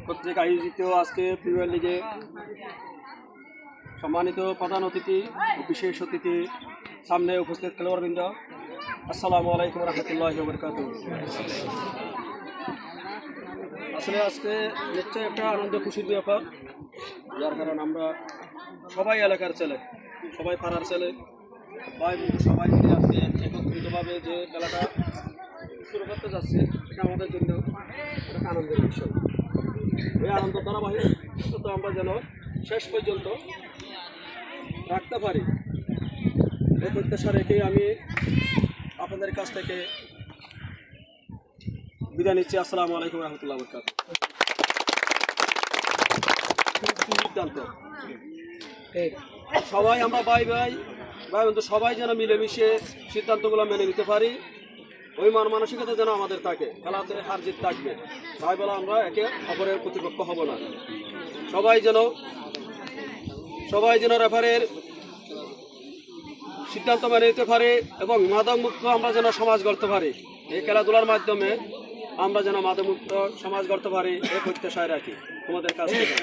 কর্তৃক আয়োজিত আজকে প্রিমিয়ার লিগে সম্মানিত প্রধান অতিথি ও বিশেষ অতিথি সামনে উপস্থিত খেলোয়াড়বৃন্দ, আসসালামু আলাইকুম রহমতুল্লাহি ওয়া বারাকাতুহু। আসলে আজকে নিশ্চয়ই একটা আনন্দ খুশির ব্যাপার, যার কারণ আমরা সবাই এলাকার ছেলে, সবাই পাড়ার ছেলে, ভাই বন্ধু সবাই মিলে আজকে একত্রিতভাবে যে খেলাটা শুরু করতে যাচ্ছে, এটা আমাদের জন্য একটা আনন্দের বিষয়। এই আনন্দ ধারাবাহিক আমরা যেন শেষ পর্যন্ত রাখতে পারি, এই প্রত্যাশা রেখেই আমি আপনাদের কাছ থেকে বিদায় নিচ্ছি। আসসালামু আলাইকুম রহমতুল্লাহ বরকাতুহু। সিদ্ধান্ত সবাই আমরা ভাই বন্ধু সবাই যেন মিলেমিশে সিদ্ধান্তগুলো মেনে নিতে পারি, ওই মানসিকতা যেন আমাদের থাকে। খেলাতে হার জিত থাকবে, ভাই বলা আমরা একে অপরের প্রতিপক্ষ হব না। সবাই যেন রেফারের সিদ্ধান্ত মেনে নিতে পারে এবং মাদকমুক্ত আমরা যেন সমাজ গড়তে পারি। এই খেলাধুলার মাধ্যমে আমরা যেন মাদকমুক্ত সমাজ গড়তে পারি, এই প্রত্যাশায় রাখি তোমাদের কাছ থেকে।